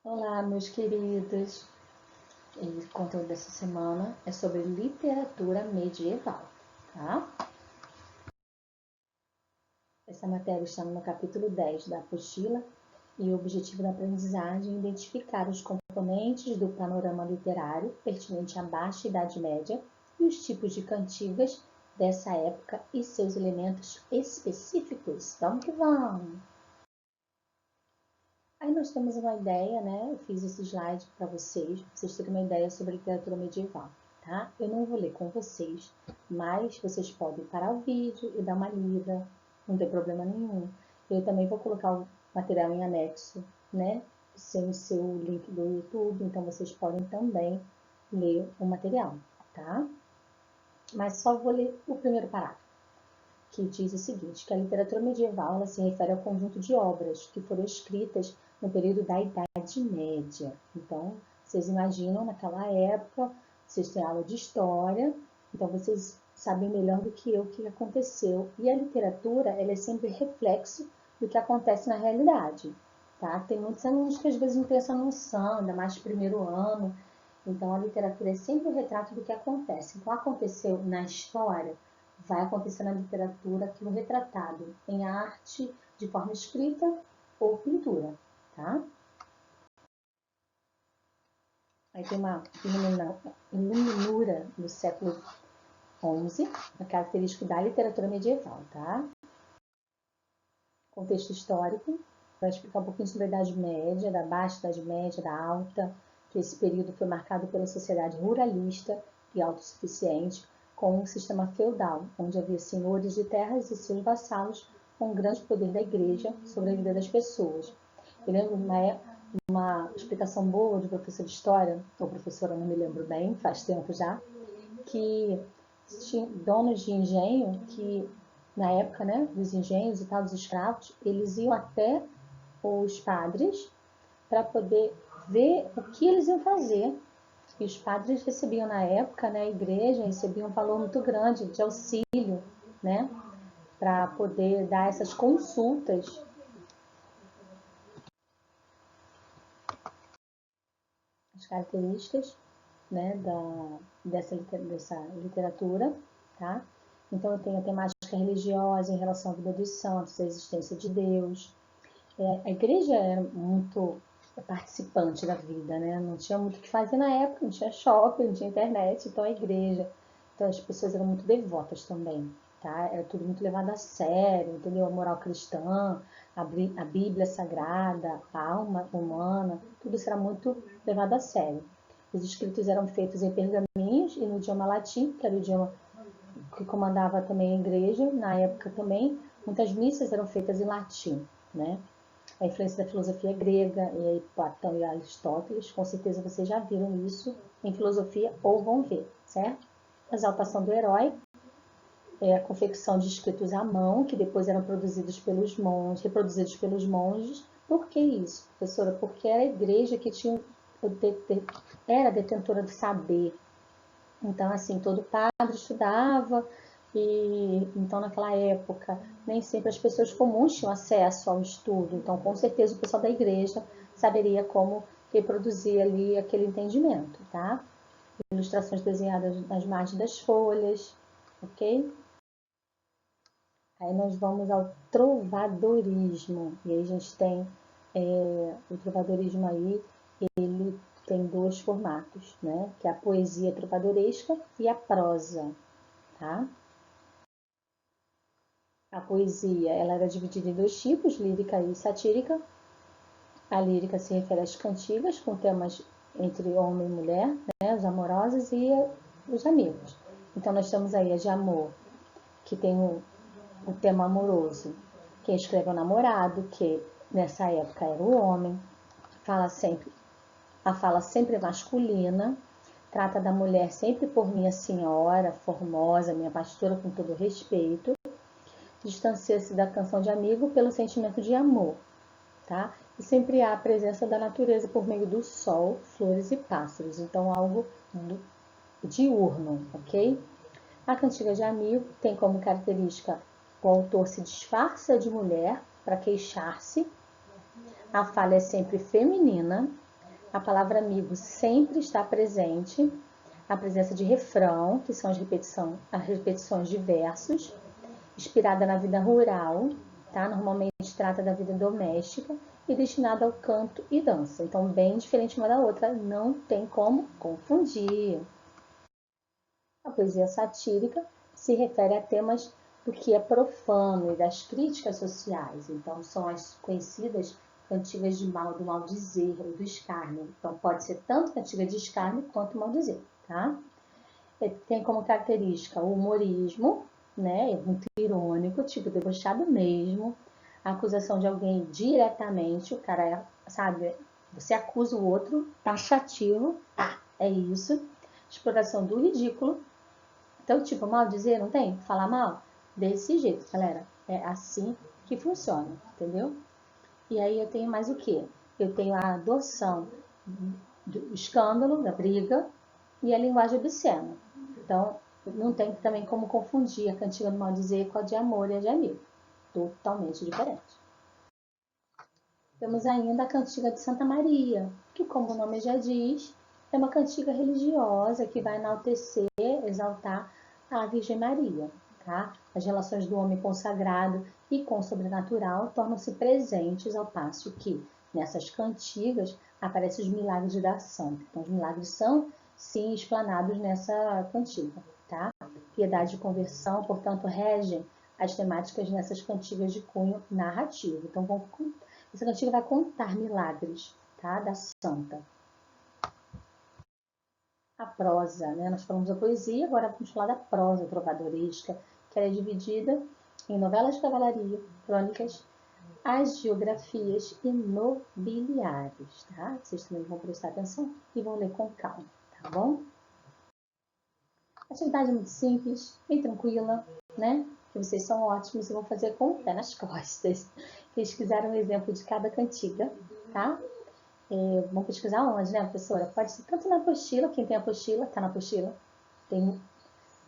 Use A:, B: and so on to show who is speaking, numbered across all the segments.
A: Olá, meus queridos. O conteúdo dessa semana é sobre literatura medieval, tá? Essa matéria está no capítulo 10 da apostila e o objetivo da aprendizagem é identificar os componentes do panorama literário pertinente à Baixa Idade Média e os tipos de cantigas dessa época e seus elementos específicos. Vamos que vamos! Aí nós temos uma ideia, né? Eu fiz esse slide para vocês terem uma ideia sobre literatura medieval, tá? Eu não vou ler com vocês, mas vocês podem parar o vídeo e dar uma lida, não tem problema nenhum. Eu também vou colocar o material em anexo, né? Sem o seu link do YouTube, então vocês podem também ler o material, tá? Mas só vou ler o primeiro parágrafo, que diz o seguinte, que a literatura medieval ela se refere ao conjunto de obras que foram escritas no período da Idade Média. Então, vocês imaginam, naquela época, vocês têm aula de história, então vocês sabem melhor do que eu o que aconteceu. E a literatura, ela é sempre reflexo do que acontece na realidade, tá? Tem muitos alunos que às vezes não têm essa noção, ainda mais no primeiro ano. Então, a literatura é sempre o retrato do que acontece. Então, aconteceu na história, vai acontecer na literatura aquilo retratado em arte, de forma escrita ou pintura, tá? Aí tem uma iluminura do século XI, a característica da literatura medieval, tá? Contexto histórico, vai explicar um pouquinho sobre a Idade Média, da Baixa Idade Média, da Alta, que esse período foi marcado pela sociedade ruralista e autossuficiente, com um sistema feudal, onde havia senhores de terras e seus vassalos com grande poder da igreja sobre a vida das pessoas. Eu lembro uma explicação boa de professor de história, ou professora, não me lembro bem, faz tempo já, que tinha donos de engenho que, na época, né, dos engenhos e tal, dos escravos, eles iam até os padres para poder ver o que eles iam fazer. E os padres recebiam na época, né, a igreja recebia um valor muito grande de auxílio, né, para poder dar essas consultas. As características, né, dessa literatura, tá? Então eu tenho a temática religiosa em relação à vida dos santos, a existência de Deus. A igreja era muito participante da vida, né? Não tinha muito o que fazer na época, não tinha shopping, não tinha internet, então a igreja. Então as pessoas eram muito devotas também, tá? Era tudo muito levado a sério, entendeu? A moral cristã, a Bíblia Sagrada, a alma humana, tudo isso era muito levado a sério. Os escritos eram feitos em pergaminhos e no idioma latim, que era o idioma que comandava também a igreja, na época também. Muitas missas eram feitas em latim, né? A influência da filosofia grega, e aí Platão e Aristóteles, com certeza vocês já viram isso em filosofia ou vão ver, certo? A exaltação do herói, a confecção de escritos à mão, que depois eram reproduzidos pelos monges. Por que isso, professora? Porque era a igreja que era detentora do saber. Então, assim, todo padre estudava, e então naquela época nem sempre as pessoas comuns tinham acesso ao estudo. Então, com certeza, o pessoal da igreja saberia como reproduzir ali aquele entendimento, tá? Ilustrações desenhadas nas margens das folhas, ok? Aí nós vamos ao trovadorismo. E aí a gente tem o trovadorismo aí, ele tem dois formatos, né? Que é a poesia trovadoresca e a prosa, tá? A poesia, ela era dividida em dois tipos, lírica e satírica. A lírica se refere às cantigas com temas entre homem e mulher, né? Os amorosos e os amigos. Então nós temos aí a de amor, que tem o tema amoroso. Quem escreve é o namorado, que nessa época era o homem. A fala sempre masculina, trata da mulher sempre por minha senhora, formosa, minha pastora, com todo respeito. Distancia-se da canção de amigo pelo sentimento de amor, tá? E sempre há a presença da natureza por meio do sol, flores e pássaros. Então, algo diurno, ok? A cantiga de amigo tem como característica o autor se disfarça de mulher para queixar-se. A fala é sempre feminina. a palavra amigo sempre está presente, a presença de refrão, que são as repetições de versos, inspirada na vida rural, tá? Normalmente trata da vida doméstica e destinada ao canto e dança. Então, bem diferente uma da outra, não tem como confundir. A poesia satírica se refere a temas do que é profano e das críticas sociais. Então, são as conhecidas cantigas de mal, do maldizer ou do escárnio. Então, pode ser tanto cantiga de escárnio quanto maldizer, tá? Tem como característica o humorismo, né? É muito irônico, tipo debochado mesmo. A acusação de alguém diretamente, o cara, sabe, você acusa o outro, taxativo, é isso. Exploração do ridículo. Então, tipo, mal dizer, não tem? Falar mal? Desse jeito, galera. É assim que funciona, entendeu? E aí eu tenho mais o quê? Eu tenho a adoção do escândalo, da briga, e a linguagem obscena. Então, não tem também como confundir a cantiga do mal dizer com a de amor e a de amigo. Totalmente diferente. Temos ainda a cantiga de Santa Maria, que, como o nome já diz, é uma cantiga religiosa que vai enaltecer, exaltar a Virgem Maria. Tá? As relações do homem consagrado e com o sobrenatural tornam-se presentes ao passo que, nessas cantigas, aparecem os milagres da santa. Então, os milagres são, sim, explanados nessa cantiga. Tá? Piedade e conversão, portanto, regem as temáticas nessas cantigas de cunho narrativo. Então, essa cantiga vai contar milagres, tá? Da santa. A prosa, né? Nós falamos da poesia, agora vamos falar da prosa trovadoresca, que ela é dividida em novelas de cavalaria, crônicas, agiografias e nobiliários, tá? Vocês também vão prestar atenção e vão ler com calma, tá bom? A atividade é muito simples, bem tranquila, né? Que vocês são ótimos e vão fazer com o pé nas costas. Pesquisaram um exemplo de cada cantiga, tá? Vamos pesquisar onde, né, professora? Pode ser tanto na apostila, quem tem apostila, tá na apostila, tem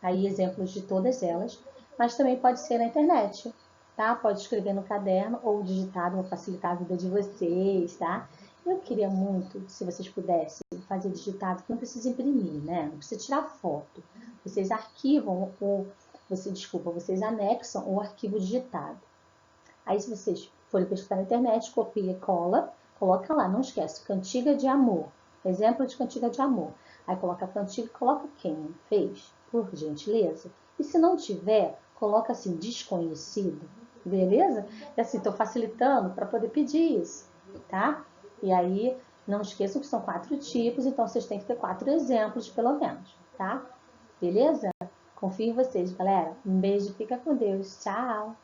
A: aí exemplos de todas elas, mas também pode ser na internet, tá? Pode escrever no caderno ou digitado, vou facilitar a vida de vocês, tá? Eu queria muito, se vocês pudessem, fazer digitado, que não precisa imprimir, né? Não precisa tirar foto. Vocês arquivam vocês anexam o arquivo digitado. Aí, se vocês forem pesquisar na internet, copia e cola, coloca lá, não esquece, cantiga de amor. Exemplo de cantiga de amor. Aí coloca a cantiga e coloca quem fez, por gentileza. E se não tiver, coloca assim, desconhecido. Beleza? E assim, estou facilitando para poder pedir isso, tá? E aí, não esqueçam que são 4 tipos, então vocês têm que ter 4 exemplos, pelo menos, tá? Beleza? Confio em vocês, galera. Um beijo, fica com Deus. Tchau!